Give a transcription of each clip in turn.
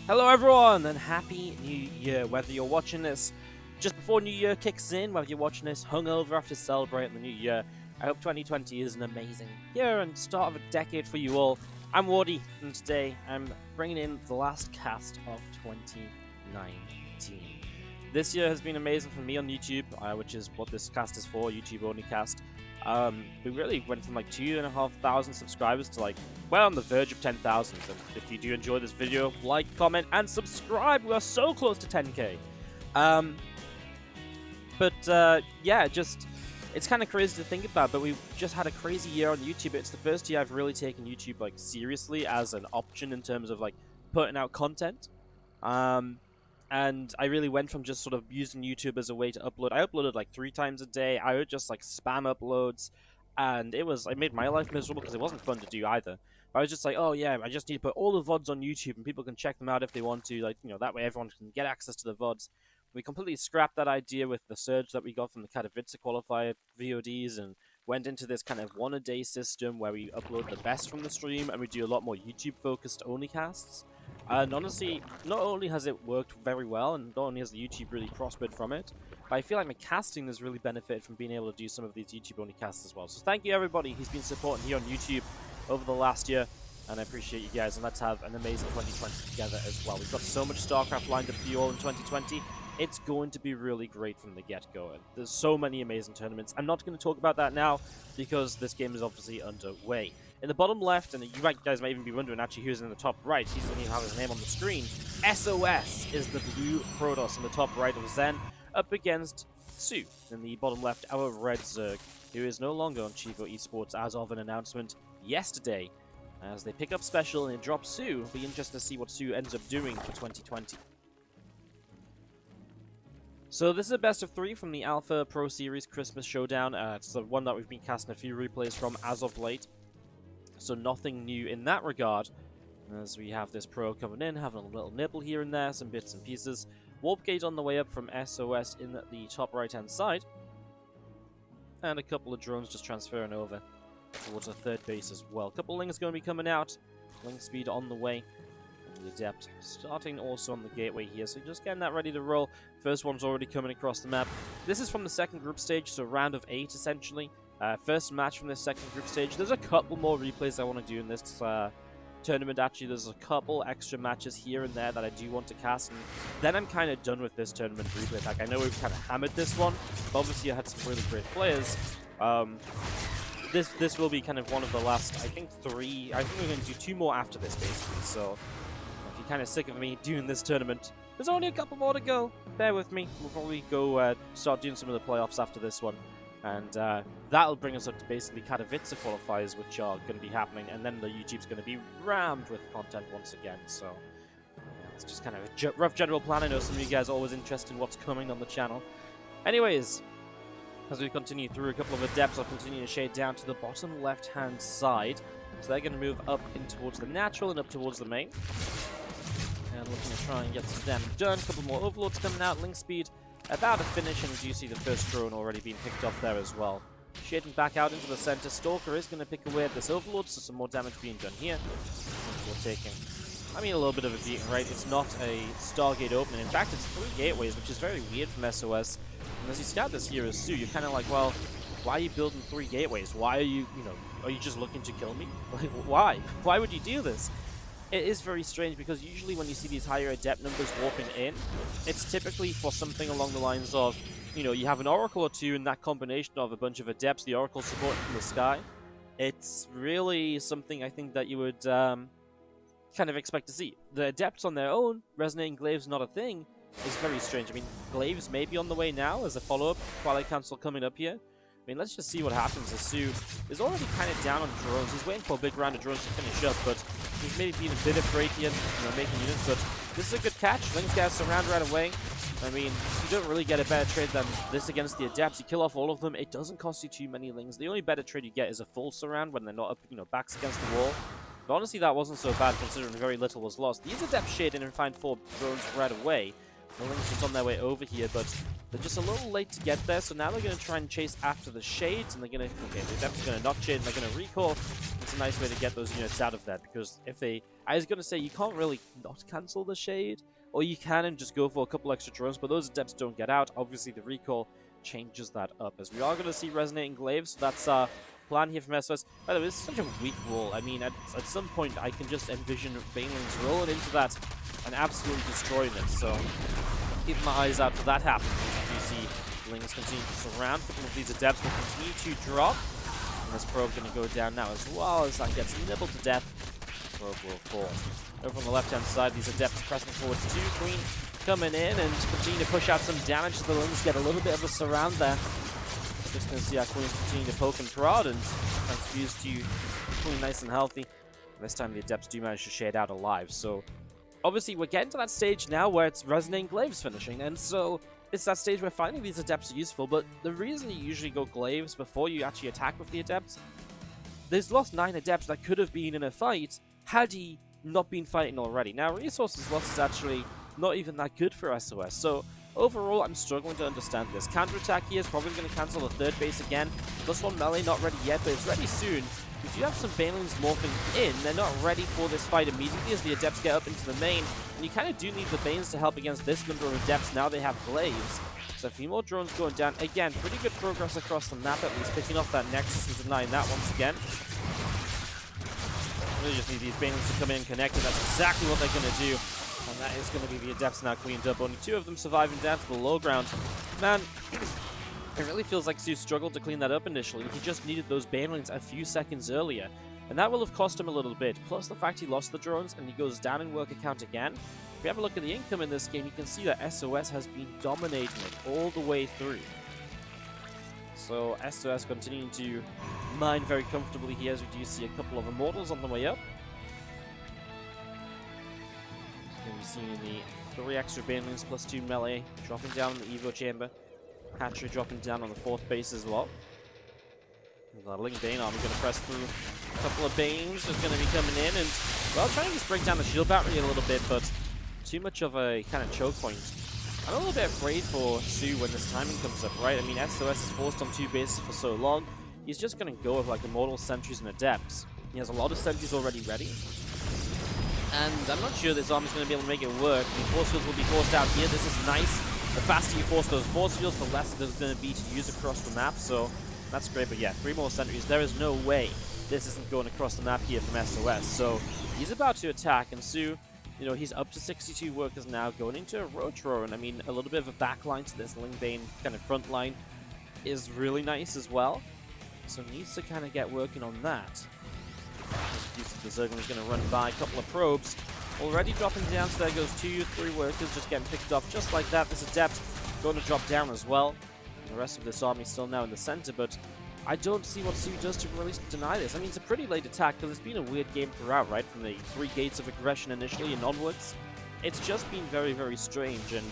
Hello everyone and happy new year. Whether you're watching this just before new year kicks in, whether you're watching this hungover after celebrating the new year, I hope 2020 is an amazing year and start of a decade for you all. I'm Wardy and today I'm bringing in the last cast of 2019. This year has been amazing for me on YouTube, which is what this cast is for, YouTube only cast. We really went from like 2,500 subscribers to like, well, on the verge of 10,000. And if you do enjoy this video, like, comment, and subscribe. We are so close to 10k. Yeah, it's kind of crazy to think about, but we've just had a crazy year on YouTube. It's the first year I've really taken YouTube like seriously as an option in terms of like putting out content. And I really went from just sort of using YouTube as a way to upload. I uploaded like 3 times a day. I would just like spam uploads, and it made my life miserable because it wasn't fun to do either. But I was just like, oh yeah, I just need to put all the VODs on YouTube and people can check them out if they want to. Like, you know, that way everyone can get access to the VODs. We completely scrapped that idea with the surge that we got from the PvZ qualified VODs and went into this kind of one-a-day system where we upload the best from the stream and we do a lot more YouTube-focused only casts. And honestly, not only has it worked very well, and not only has the YouTube really prospered from it, but I feel like my casting has really benefited from being able to do some of these YouTube-only casts as well. So thank you everybody who's been supporting here on YouTube over the last year, and I appreciate you guys, and let's have an amazing 2020 together as well. We've got so much StarCraft lined up for you all in 2020. It's going to be really great from the get-go. There's so many amazing tournaments. I'm not going to talk about that now because this game is obviously underway. In the bottom left, and you guys might even be wondering actually who's in the top right. He doesn't even have his name on the screen. sOs is the blue Protoss in the top right of Zen, up against soO in the bottom left, our red Zerg, who is no longer on Chivo Esports as of an announcement yesterday. As they pick up special and drop soO, it'll be interesting to see what soO ends up doing for 2020. So this is a best of 3 from the Alpha Pro Series Christmas Showdown. It's the one that we've been casting a few replays from as of late. So nothing new in that regard. As we have this pro coming in, having a little nibble here and there, some bits and pieces. Warp gate on the way up from sOs in the top right hand side. And a couple of drones just transferring over towards a third base as well. A couple of Lings going to be coming out. Ling speed on the way. The Adept starting also on the gateway here, so just getting that ready to roll. First one's already coming across the map. This is from the second group stage, so round of 8 essentially. First match from this second group stage. There's a couple more replays I want to do in this tournament actually. There's a couple extra matches here and there that I do want to cast, and then I'm kind of done with this tournament replay pack. I know we've kind of hammered this one, but obviously I had some really great players. This will be kind of one of the last, I think 3, I think we're going to do 2 more after this basically, so if you're kind of sick of me doing this tournament, there's only a couple more to go. Bear with me. We'll probably go start doing some of the playoffs after this one. And that'll bring us up to basically PvZ qualifiers, which are going to be happening. And then the YouTube's going to be rammed with content once again. So yeah, it's just kind of a rough general plan. I know some of you guys are always interested in what's coming on the channel. Anyways, as we continue through a couple of Adepts, I'll continue to shade down to the bottom left-hand side. So they're going to move up in towards the natural and up towards the main. And looking to try and get some damage done. A couple more Overlords coming out. Link speed about to finish, and you see the first drone already being picked up there as well. Shading back out into the center. Stalker is going to pick away at this Overlord, so some more damage being done here. We're taking, I mean, a little bit of a beating, right? It's not a Stargate opening. In fact, it's 3 gateways, which is very weird from sOs. And as you scout this here as soO, you're kind of like, well, why are you building 3 gateways? Why are you, are you just looking to kill me? Like, why? Why would you do this? It is very strange because usually when you see these higher Adept numbers warping in, it's typically for something along the lines of, you have an Oracle or 2 in that combination of a bunch of Adepts, the Oracle supporting from the sky. It's really something I think that you would kind of expect to see. The Adepts on their own, Resonating Glaives not a thing, is very strange. I mean, Glaives may be on the way now as a follow-up, Twilight Council coming up here. I mean, let's just see what happens as soO is already kind of down on drones. He's waiting for a big round of drones to finish up, but he's maybe being a bit afraid here, making units, but this is a good catch. Ling's got surround right away. I mean, you don't really get a better trade than this against the Adepts. You kill off all of them. It doesn't cost you too many Lings. The only better trade you get is a full surround when they're not up, backs against the wall. But honestly, that wasn't so bad considering very little was lost. These Adepts shade in and find 4 drones right away. The Lings just on their way over here, but they're just a little late to get there, so now they're going to try and chase after the Shades, and they're going to... Okay, the Adepts are going to not Shade, and they're going to recall. It's a nice way to get those units out of there, because if they... I was going to say, you can't really not cancel the Shade, or you can and just go for a couple extra drones, but those Adepts don't get out. Obviously, the recall changes that up, as we are going to see Resonating Glaives, so that's our plan here from SOS. By the way, this is such a weak wall. I mean, at some point, I can just envision Banelings rolling into that and absolutely destroying it, so keep my eyes out for that happening. You see Lings continue to surround. A couple of these Adepts will continue to drop, and this probe going to go down now as well, as that gets nibbled to death. Probe will fall. Over on the left-hand side, these Adepts pressing forwards too. Queen coming in and continue to push out some damage. The Lings get a little bit of a surround there. Just going to see our Queens continue to poke and prod and transfuse to Queen nice and healthy. This time the Adepts do manage to shade out alive, so obviously we're getting to that stage now where it's Resonating Glaives finishing, and so it's that stage where finding these Adepts are useful, but the reason you usually go Glaives before you actually attack with the Adepts, there's lost 9 Adepts that could have been in a fight had he not been fighting already. Now, resources lost is actually not even that good for SOS, so overall, I'm struggling to understand this. Counterattack here is probably going to cancel the third base again. +1 melee, not ready yet, but it's ready soon. If you have some Banelings morphing in, they're not ready for this fight immediately as the Adepts get up into the main. And you kind of do need the Banes to help against this number of Adepts. Now they have Glaives. So a few more drones going down. Again, pretty good progress across the map, at least picking off that Nexus and denying that once again. Really just need these Banelings to come in and connect, and that's exactly what they're going to do. And that is going to be the Adepts now cleaned up. Only 2 of them surviving down to the low ground. Man, it really feels like sOo struggled to clean that up initially. He just needed those Banelings a few seconds earlier. And that will have cost him a little bit. Plus the fact he lost the drones and he goes down in worker count again. If you have a look at the income in this game, you can see that SOS has been dominating it all the way through. So SOS continuing to mine very comfortably here, as we do see a couple of Immortals on the way up. We've seen the 3 extra Banelings +2 melee dropping down in the Evo chamber. Hatchery dropping down on the 4th base as well. The Ling Bane army going to press through. A couple of Banes is going to be coming in and, well, trying to just break down the shield battery a little bit, but too much of a kind of choke point. I'm a little bit afraid for sOo when this timing comes up, right? I mean, SOS is forced on 2 bases for so long. He's just going to go with like Immortal, Sentries, and Adepts. He has a lot of Sentries already ready. And I'm not sure this army's going to be able to make it work. The force fields will be forced out here. This is nice. The faster you force those force fields, the less there's going to be to use across the map. So that's great. But yeah, 3 more Sentries. There is no way this isn't going across the map here from SOS. So he's about to attack. And sOo, you know, he's up to 62 workers now, going into a roach roar. And I mean, a little bit of a backline to this Ling Bane kind of front line is really nice as well. So needs to kind of get working on that. The Zergling's going to run by a couple of probes. Already dropping down, so there goes 2, 3 workers just getting picked off just like that. This Adept going to drop down as well. And the rest of this army still now in the center, but I don't see what sOo does to really deny this. I mean, it's a pretty late attack because it's been a weird game throughout, right? From the 3 gates of aggression initially and onwards. It's just been very, very strange, and,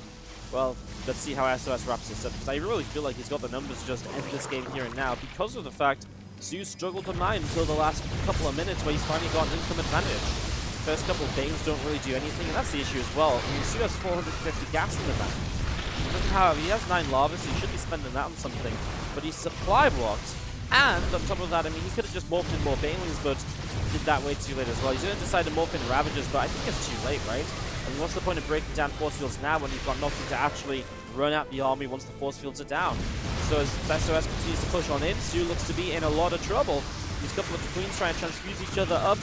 well, let's see how SOS wraps this up, because I really feel like he's got the numbers to just end this game here and now because of the fact sOo struggled to mine until the last couple of minutes where he's finally got an income advantage. First couple of Banes don't really do anything, and that's the issue as well. I mean, sOo has 450 gas in the bank. Look at how he has 9 lavas, so he should be spending that on something. But he's supply blocked, and on top of that, I mean, he could have just morphed in more Banelings, but did that way too late as well. He's going to decide to morph in Ravagers, but I think it's too late, right? I mean, what's the point of breaking down force fields now when you've got nothing to actually run out the army once the force fields are down? So as SOS continues to push on in, sOo looks to be in a lot of trouble. These couple of Queens try and transfuse each other up.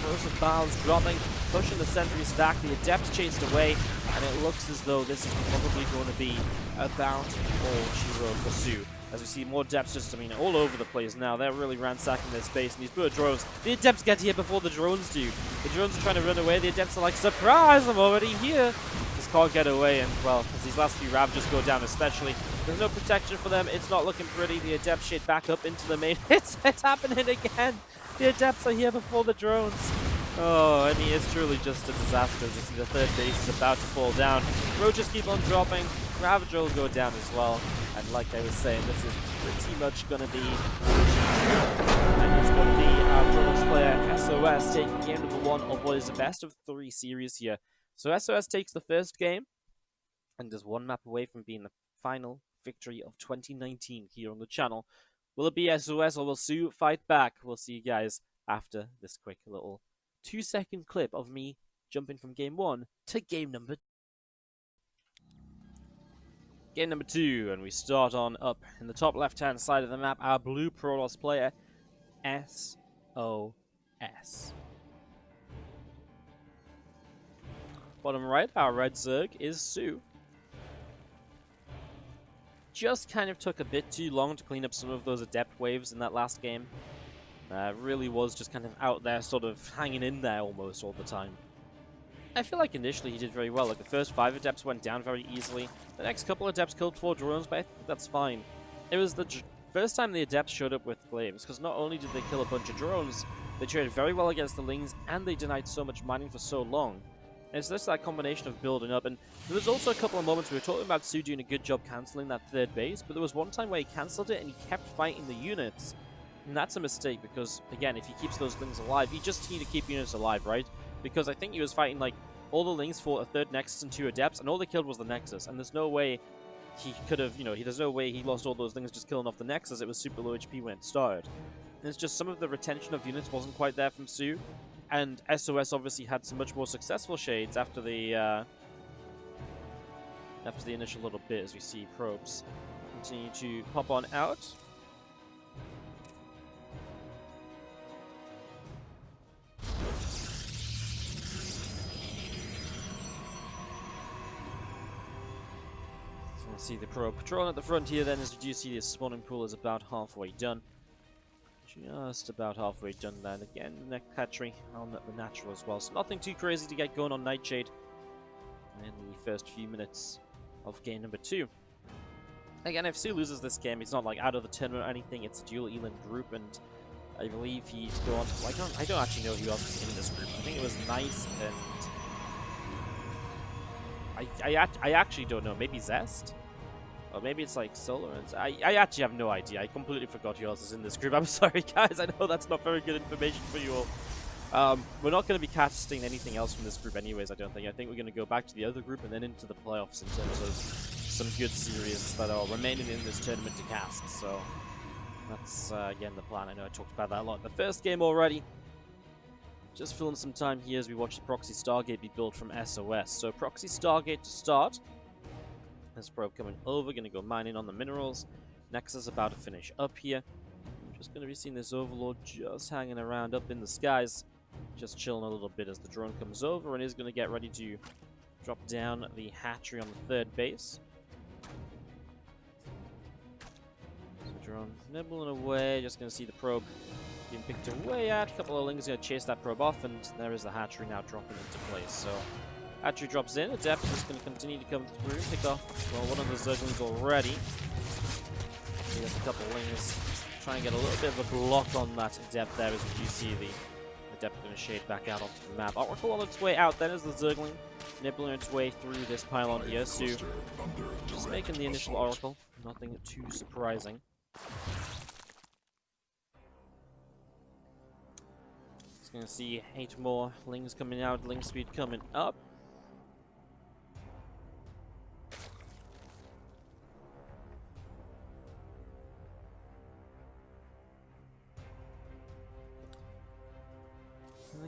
Explosive Bows dropping, pushing the Sentries back. The Adepts chased away, and it looks as though this is probably going to be about all she wrote for sOo. As we see more Adepts just, I mean, all over the place now. They're really ransacking their space, and these poor drones. The Adepts get here before the drones do. The drones are trying to run away. The Adepts are like, surprise, I'm already here. Just can't get away, and, well, as these last few Ravagers go down especially, there's no protection for them. It's not looking pretty. The Adepts shade back up into the main. It's happening again. The Adepts are here before the drones. Oh, I mean, it's truly just a disaster. You see the 3rd base is about to fall down. Roaches keep on dropping. Ravager will go down as well. And like I was saying, this is pretty much going to be... And it's going to be our Kronos player, SOS, taking game number 1 of what is the best of 3 series here. So SOS takes the first game. and is one map away from being the final victory of 2019 here on the channel. Will it be SOS or will soO fight back? We'll see you guys after this quick little 2-second clip of me jumping from game 1 to game number 2, and we start on up in the top left-hand side of the map, our blue Protoss player, sOS. Bottom right, our red Zerg is soO. Just kind of took a bit too long to clean up some of those Adept waves in that last game. Really was just kind of out there, sort of hanging in there almost all the time. I feel like initially he did very well. Like the first 5 Adepts went down very easily. The next couple of Adepts killed 4 drones, but I think that's fine. It was the first time the Adepts showed up with claims, because not only did they kill a bunch of drones, they traded very well against the Lings, and they denied so much mining for so long. And it's just that combination of building up, and there was also a couple of moments we were talking about soO doing a good job cancelling that third base, but there was one time where he cancelled it and he kept fighting the units. And that's a mistake, because, again, if he keeps those Lings alive, you just need to keep units alive, right? Because I think he was fighting, like, all the Lings for a third Nexus and 2 Adepts, and all they killed was the Nexus, and there's no way he could have, there's no way he lost all those Lings just killing off the Nexus. It was super low HP when it started. And it's just some of the retention of units wasn't quite there from soO. And SOS obviously had some much more successful shades after the initial little bit, as we see probes continue to pop on out. So we'll see the probe patrolling at the front here. Then, as you do see, the spawning pool is about halfway done. Just about halfway done then. Again, the neck hatchery on the natural as well. So nothing too crazy to get going on Nightshade in the first few minutes of game number 2. Again, if soO loses this game, he's not like out of the tournament or anything. It's a dual Eland group, and I believe he'd go on to, I don't actually know who else is in this group. I think it was Nice and I actually don't know. Maybe Zest? Or maybe it's like Solar. I actually have no idea. I completely forgot who else is in this group. I'm sorry, guys. I know that's not very good information for you all. We're not going to be casting anything else from this group anyways, I don't think. I think we're going to go back to the other group and then into the playoffs in terms of some good series that are remaining in this tournament to cast. So that's, again, the plan. I know I talked about that a lot in the first game already. Just filling some time here as we watch the Proxy Stargate be built from SOS. So Proxy Stargate to start. This probe coming over, going to go mining on the minerals. Nexus about to finish up here. I'm just going to be seeing this Overlord just hanging around up in the skies. Just chilling a little bit as the drone comes over and is going to get ready to drop down the hatchery on the third base. So drone nibbling away, just going to see the probe being picked away at. A couple of Lings going to chase that probe off, and there is the hatchery now dropping into place. So hatchery drops in, Adept is going to continue to come through, pick off, well, one of the Zerglings already. See, there's a couple of Lings trying to get a little bit of a block on that Adept there, as you see the Adept going to shade back out onto the map. Oracle on its way out, then is the Zergling nibbling its way through this pylon here. So just making the initial Oracle, nothing too surprising. Just going to see 8 more Lings coming out, Ling speed coming up.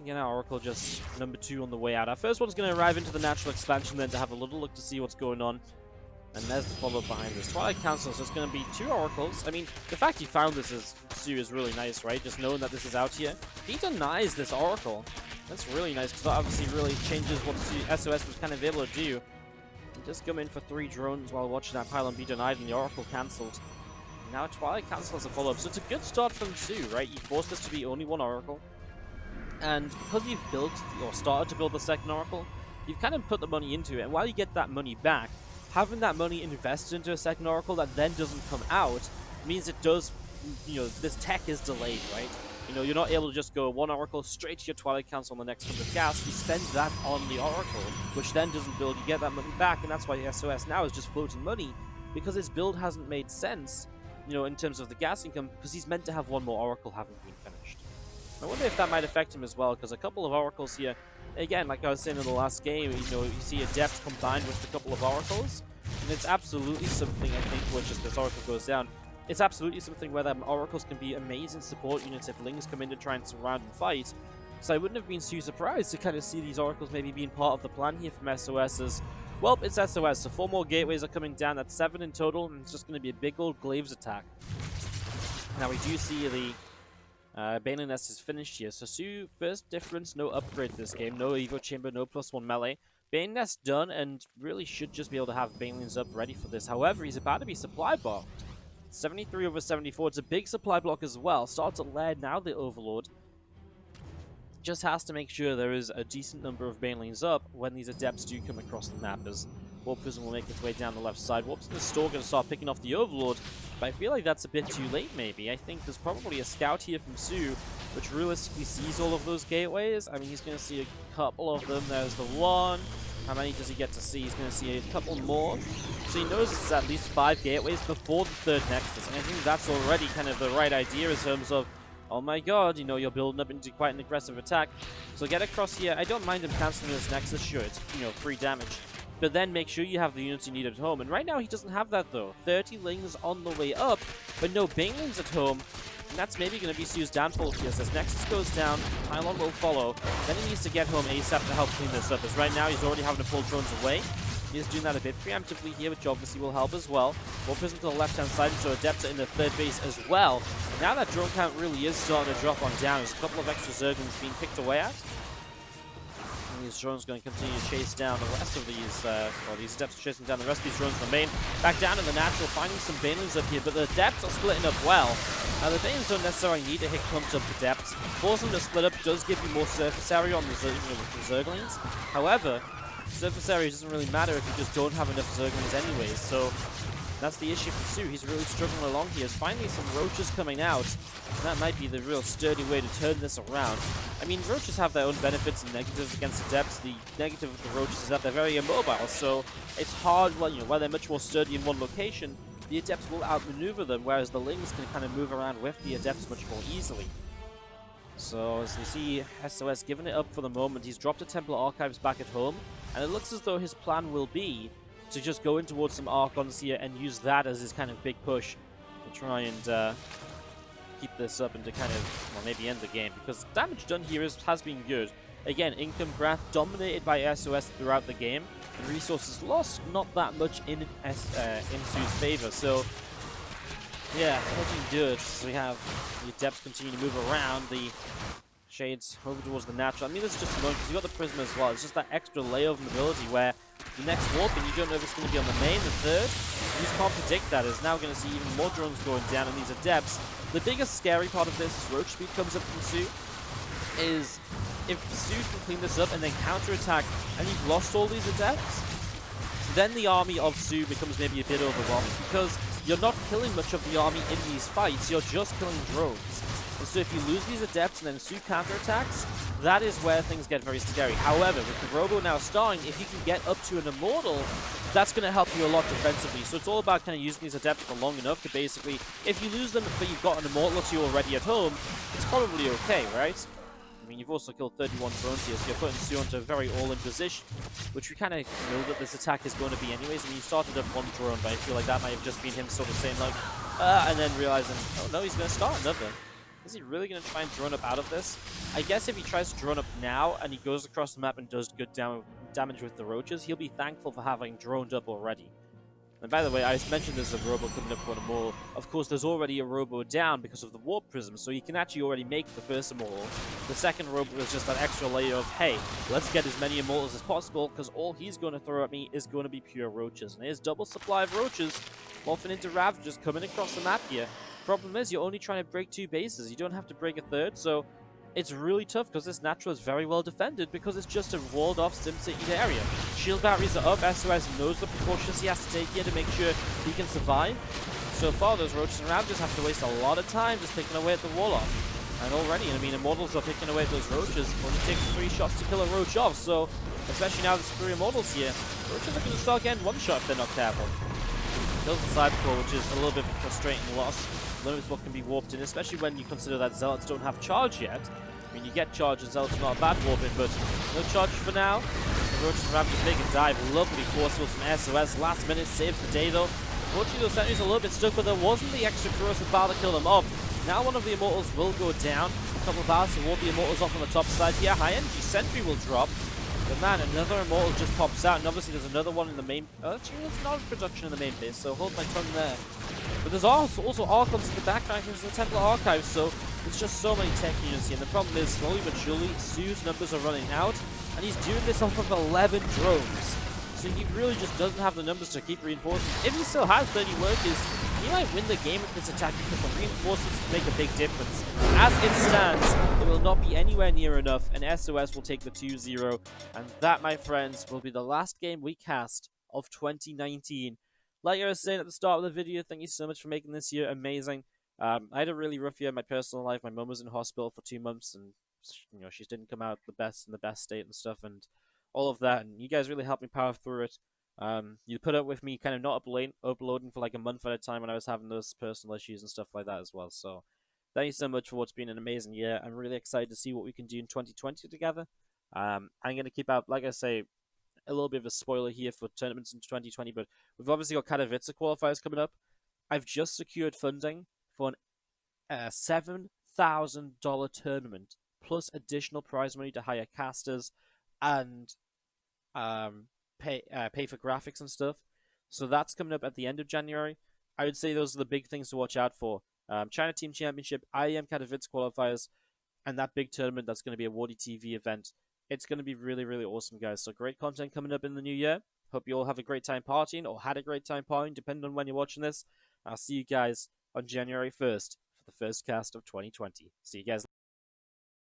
Again, our Oracle just number 2 on the way out. Our first one's going to arrive into the natural expansion then to have a little look to see what's going on. And there's the follow-up behind this. Twilight Council, so it's going to be 2 Oracles. I mean, the fact he found this as soO is really nice, right? Just knowing that this is out here. He denies this Oracle. That's really nice, because that obviously really changes what SOS was kind of able to do. And just come in for 3 drones while watching that pylon be denied and the Oracle cancelled. Now Twilight Council has a follow-up, so it's a good start from soO, right? You forced this to be only 1 Oracle. And because you've built, or started to build the second Oracle, you've kind of put the money into it. And while you get that money back, having that money invested into a second Oracle that then doesn't come out means it does, this tech is delayed, right? You're not able to just go 1 Oracle straight to your Twilight Council on the next 100 gas. You spend that on the Oracle, which then doesn't build. You get that money back, and that's why SOS now is just floating money, because his build hasn't made sense, in terms of the gas income, because he's meant to have 1 more Oracle having been finished. I wonder if that might affect him as well, because a couple of Oracles here again, like I was saying in the last game, you know, you see Adepts combined with a couple of Oracles, and it's absolutely something, I think, where just this Oracle goes down. It's absolutely something where them Oracles can be amazing support units if Lings come in to try and surround and fight. So I wouldn't have been too surprised to kind of see these Oracles maybe being part of the plan here from SOS. Well, it's SOS, so 4 more gateways are coming down. That's 7 in total, and it's just going to be a big old Glaives attack. Now we do see the Baneling Nest is finished here. So sOO, first difference, no upgrade this game. No Evo Chamber, no +1 melee. Baneling Nest done, and really should just be able to have Banelings up ready for this. However, he's about to be supply blocked. 73 over 74. It's a big supply block as well. Starts at lair now, the Overlord. Just has to make sure there is a decent number of Banelings up when these Adepts do come across the map, as Warp Prism will make its way down the left side. Warp's in the store going to start picking off the Overlord, but I feel like that's a bit too late maybe. I think there's probably a scout here from sOO, which realistically sees all of those gateways. I mean, he's going to see a couple of them. There's the one. How many does he get to see? He's going to see a couple more. So he knows it's at least 5 gateways before the 3rd Nexus, and I think that's already kind of the right idea in terms of, oh my god, you know, you're building up into quite an aggressive attack. So get across here. I don't mind him cancelling his Nexus, sure, it's, you know, free damage. But then make sure you have the units you need at home. And right now he doesn't have that though. 30 Lings on the way up, but no Banelings at home. And that's maybe going to be sOO's downfall here. As Nexus goes down, Pylon will follow. Then he needs to get home ASAP to help clean this up. As right now he's already having to pull drones away. He's doing that a bit preemptively here, which obviously will help as well. Warp Prism to the left-hand side, so Adepts are in the 3rd base as well. Now that drone count really is starting to drop on down. There's a couple of extra Zerglings being picked away at. And these drones going to continue to chase down the rest of these, these Adepts are chasing down the rest of these drones in the main. Back down in the natural, finding some Banelings up here, but the Adepts are splitting up well. Now the Banelings don't necessarily need to hit clumps of Adepts. Forcing them to split up does give you more surface area on the Zerglings. However, surface area doesn't really matter if you just don't have enough Zerglings anyways, so that's the issue for sOO. He's really struggling along here. There's finally some Roaches coming out, and that might be the real sturdy way to turn this around. I mean, Roaches have their own benefits and negatives against Adepts. The negative of the Roaches is that they're very immobile, so it's hard, well, you know, while they're much more sturdy in one location, the Adepts will outmaneuver them, whereas the Lings can kind of move around with the Adepts much more easily. So, as you see, SOS giving it up for the moment. He's dropped a Templar Archives back at home, and it looks as though his plan will be to just go in towards some Archons here and use that as his kind of big push to try and keep this up and to kind of, well, maybe end the game. Because damage done here has been good. Again, Income Graph dominated by SOS throughout the game, and resources lost not that much in sOO's favor. So, yeah, looking good. So we have the Adepts continue to move around. The Shades over towards the natural. I mean, this is just annoying because you got the Prism as well. It's just that extra layer of mobility where the next warp and you don't know if it's going to be on the main, the 3rd. You just can't predict that. It's now going to see even more drones going down in these Adepts. The biggest scary part of this is Roach speed comes up from sOO. Is if sOO can clean this up and then counterattack and you've lost all these Adepts, then the army of sOO becomes maybe a bit overwhelming because you're not killing much of the army in these fights, you're just killing drones. And so if you lose these Adepts and then sOO counterattacks, that is where things get very scary. However, with the Robo now starting, if you can get up to an Immortal, that's going to help you a lot defensively. So it's all about kind of using these Adepts for long enough to basically, if you lose them but you've got an Immortal or 2 already at home, it's probably okay, right? I mean, you've also killed 31 drones here, so you're putting sOO into a very all-in position, which we kind of know that this attack is going to be anyways. I mean, he started up 1 drone, but I feel like that might have just been him sort of saying like, and then realizing, oh no, he's going to start another. Is he really going to try and drone up out of this? I guess if he tries to drone up now and he goes across the map and does good damage with the Roaches, he'll be thankful for having droned up already. And by the way, I mentioned there's a Robo coming up for an Immortal. Of course, there's already a Robo down because of the Warp Prism, so you can actually already make the first Immortal. The second Robo is just that extra layer of, hey, let's get as many Immortals as possible, because all he's going to throw at me is going to be pure Roaches. And here's double supply of Roaches, morphing into Ravagers coming across the map here. Problem is, you're only trying to break 2 bases. You don't have to break a 3rd, so it's really tough because this natural is very well defended because it's just a walled-off Sim-City area. Shield batteries are up. SOS knows the precautions he has to take here to make sure he can survive. So far, those Roaches and Ravagers have to waste a lot of time just picking away at the wall-off. And already, I mean, Immortals are picking away at those Roaches. Only takes 3 shots to kill a Roach off, so especially now there's 3 Immortals here, Roaches are going to start getting 1 shot if they're not careful. Kills the Cybercore, which is a little bit of a frustrating loss. Limited what can be warped in, especially when you consider that Zealots don't have charge yet. I mean, you get charge as well, it's not a bad warbin, but no charge for now. The Roaches are having to take a dive. Lovely forceful from SOS. Last minute saves the day, though. Unfortunately, those sentries are a little bit stuck, but there wasn't the extra corrosive bar to kill them off. Now one of the Immortals will go down. A couple of bars, so will the Immortals off on the top side here. High energy sentry will drop. But man, another Immortal just pops out, and obviously there's another one in the main... actually, there's not a production in the main base, so hold my tongue there. But there's also Archons in the background, there's the Templar Archive, so there's just so many tech units here. And the problem is, slowly but surely, sO's numbers are running out, and he's doing this off of 11 drones. So he really just doesn't have the numbers to keep reinforcing. If he still has 30 workers, he might win the game with this attack because the reinforcements make a big difference. As it stands, it will not be anywhere near enough, and SOS will take the 2-0. And that, my friends, will be the last game we cast of 2019. Like I was saying at the start of the video, thank you so much for making this year amazing. I had a really rough year in my personal life. My mum was in hospital for 2 months, and she didn't come out the best in the best state and stuff, and all of that. And you guys really helped me power through it. You put up with me kind of not uploading for like a month at a time when I was having those personal issues and stuff like that as well. So thank you so much for what's been an amazing year. I'm really excited to see what we can do in 2020 together. I'm going to keep out, like I say, a little bit of a spoiler here for tournaments in 2020, but we've obviously got PvZ qualifiers coming up. I've just secured funding for a $7,000 tournament, plus additional prize money to hire casters and pay for graphics and stuff. So that's coming up at the end of January. I would say those are the big things to watch out for. China Team Championship, IEM PvZ qualifiers, and that big tournament that's going to be a WardiTV event. It's going to be really, really awesome, guys. So great content coming up in the new year. Hope you all have a great time partying, or had a great time partying, depending on when you're watching this. I'll see you guys on January 1st for the first cast of 2020. See you guys.